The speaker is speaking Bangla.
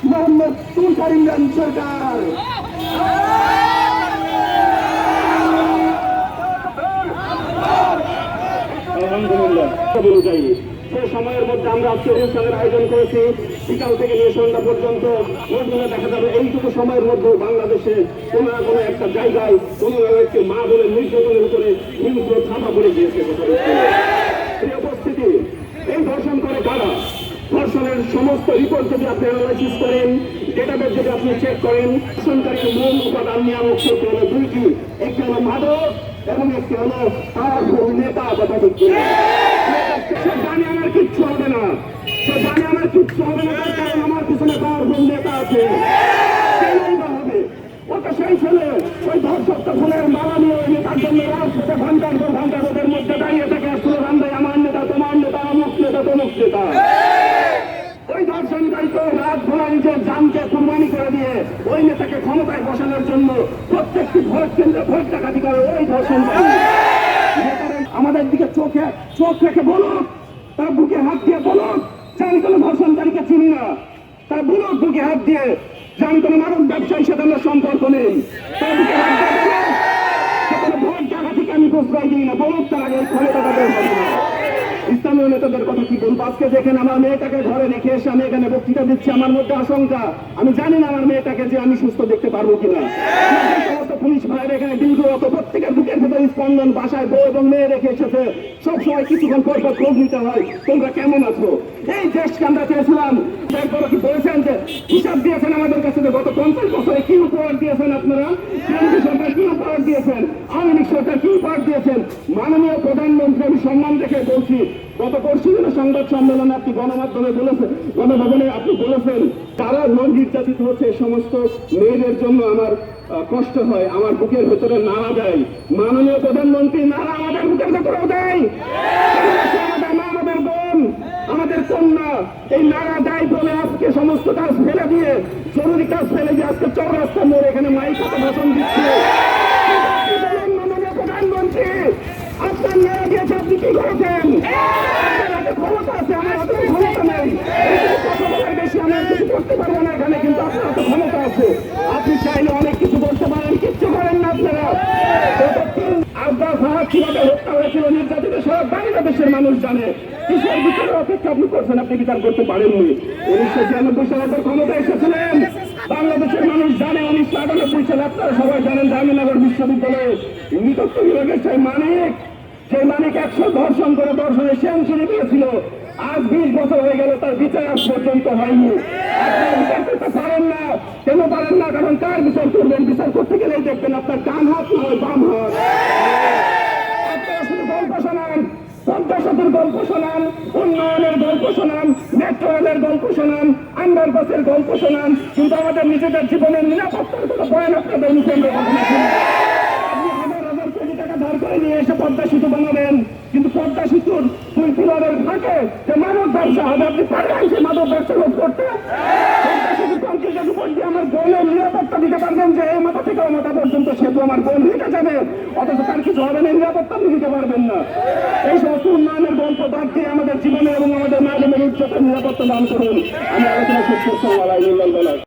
মোহাম্মদ তুলকার ইমরান সরকার। আলহামদুলিল্লাহ অনুযায়ী সে সময়ের মধ্যে আমরা আজকে অনুষ্ঠানের আয়োজন করেছি বিকাল থেকে নিয়ে সন্ধ্যা পর্যন্ত। দেখা যাবে এইটুকু সময়ের মধ্যে বাংলাদেশে কোনো না কোনো একটা জায়গায় কোনো একটি মা বলে নির্যাতনের উপরে হিংস্র ছাপা পড়ে গিয়েছে। উপস্থিতি এই ধর্ষণ করে কারা? ধর্ষণের সমস্ত রিপোর্ট যদি আপনি অ্যানালাইসিস করেন, ডেটাবেস যদি আপনি চেক করেন, ধর্ষণকারীর মূল উপাদান নিয়ামক সূত্র হলো দুইটি, একটি হলো মাদক এবং একটি হলো পাওয়ারফুল নেতা। কথা বলছি সে জানে আমার কিচ্ছু হবে না, সে জানে আমার কিচ্ছু হবে না, কারণ আমার পিছনে পাওয়ারফুল নেতা আছে। হবে ওটা সেই ছেলে ওই ধর্ষকটা ফোনের মালা নিয়ে নেতার জন্য রাজপথে ঘন্টার পর ঘন্টা ওদের মধ্যে দাঁড়িয়ে থাকে স্লোগান দেয় আমার নেতা তোমার নেতা, অমুক নেতা তমুক নেতা। ওই ধর্ষণকারী তো রাত ভোলা নিজের জানকে কুরবানি করে দিয়ে ওই নেতাকে ক্ষমতায় বসানোর জন্য প্রত্যেকটি ভোট কেন্দ্রে ভোট ডাকাতি করে ওই ধর্ষণকারী। আমাদের দিকে চোখ রেখে বলুক, তার বুকে হাত দিয়ে বলুক যে আমি কোনো ধর্ষণকারীকে চিনি না। তার বলুক বুকে হাত দিয়ে যে আমি কোনো মাদক ব্যবসায়ীর সাথে আমার সম্পর্ক নেই। তার বুকে হাত দিয়ে কোনো ভোট ডাকাতিকে আমি প্রশ্রয় দিই না। বলুক তার আগে ক্ষমতা তাদের হবে না। ইসলামীয় নেতাদের কথা কি বলবো? আজকে দেখেন আমার মেয়েটাকে ঘরে রেখে এসে আমি এখানে বক্তৃতা দিচ্ছি, আমার মধ্যে আশঙ্কা, আমি জানি না আমার মেয়েটাকে যে আমি সুস্থ দেখতে পারবো কিনা। সমস্ত পুলিশ ভাইয়ের এখানে ডিউটিরত প্রত্যেকের বুকের ভেতরে স্পন্দন, বাসায় বউ এবং মেয়ে রেখে এসেছে, সবসময় কিছুক্ষণ পর পর খোঁজ নিতে হয় তোমরা কেমন আছো। এই দেশকে আমরা চেয়েছিলাম, এরপরে কি বলেছেন যে হিসাব দিয়েছেন আমাদের কাছে যে গত 50 বছরে কি উপহার দিয়েছেন আপনারা, কেন্দ্র সরকার কি উপহার দিয়েছেন, আওয়ামী লীগ সরকার কি উপহার দিয়েছেন। মাননীয় প্রধানমন্ত্রী আমি সম্মান রেখে বলছি, গত পরশুদিন সংবাদ সম্মেলনে আপনি গণমাধ্যমে বলেছেন, গণভবনে আপনি বলেছেন তারা নির্যাতিত হচ্ছে সমস্ত মেয়েদের জন্য আমার কষ্ট হয়, আমার বুকের ভেতরে নাড়া দেয়। মাননীয় প্রধানমন্ত্রী নাড়া আমাদের বুকের ভেতরেও দেয়। আমাদের মা, আমাদের বোন, আমাদের কন্যা এই নাড়া দেয় বলে আজকে সমস্ত কাজ ফেলে দিয়ে, জরুরি কাজ ফেলে দিয়ে আজকে চৌরাস্তা মোড়ে এখানে মাইক হাতে ভাষণ দিচ্ছে। মাননীয় প্রধানমন্ত্রী আপনার নাড়া দিয়েছে, আপনি কি করেছেন? ক্ষমতা আছে, আমার হাতে ক্ষমতা নেই, কথা বলার বেশি আমরা কিছু করতে পারবো না এখানে, কিন্তু আপনার হাতে ক্ষমতা আছে। আপনি চাইলে অনেক কিছু করতে পারেন, কিচ্ছু করেন না আপনারা। আব্বাস ফাহাদ কিভাবে হত্যা হয়েছিল, নির্যাতিত সারা বাংলাদেশের মানুষ জানে। কিসের বিচারের অপেক্ষা আপনি করছেন? আপনি বিচার করতে পারেননি। 1996 সালে আপনার ক্ষমতা এসেছিলেন, বাংলাদেশের মানুষ জানে। 1998 সালে আপনারা সবাই জানেন জাহাঙ্গীরনগর বিশ্ববিদ্যালয়ে নৃতত্ব বিভাগের সেই মানিক, সেই মানিক 100 ধর্ষণ করে ধর্ষণের সেঞ্চুরি পেয়েছিল। আজ 20 বছর হয়ে গেল, তার বিচার আজ পর্যন্ত হয়নি। আপনারা বিচার করতে পারেন না। কেন পারেন না? কারণ কার বিচার করবেন? বিচার করতে গেলেই দেখবেন আপনার ডান হাত নয় বাম হাত। আপনারা শুধু গল্প শোনান, পদ্মা সেতুর গল্প শোনান, উন্নয়নের গল্প শোনান, মেট্রো রেলের গল্প শোনান, আন্ডারপাসের গল্প শোনান, কিন্তু আমাদের নিজেদের জীবনের নিরাপত্তার কোনো বয়ান আপনাদের মুখে আমরা কখনো শুনি না। ধার করে নিয়ে এসে পদ্মা সেতু বানাবেন, কিন্তু পদ্মা সেতুর 2 পিলারের ফাঁকে যে মাদক ব্যবসা হবে, আপনি পারবেন সেই মাদক ব্যবসা রোধ করতে? পদ্মা সেতু কংক্রিটের উপর দিয়ে আমার বোনের নিরাপত্তা দিতে পারবেন যে এই মাথা থেকে ওই মাথা পর্যন্ত সেতু আমার বোন হেঁটে যাবে, অথচ তার কিছু হবে না, নিরাপত্তা আপনি দিতে পারবেন না। এই সমস্ত উন্নয়নের গল্প বাদ দিয়ে আমাদের জীবনে এবং আমাদের মা বোনের উচ্চতার নিরাপত্তা দান করুন। আমি আলোচনা শেষ করতে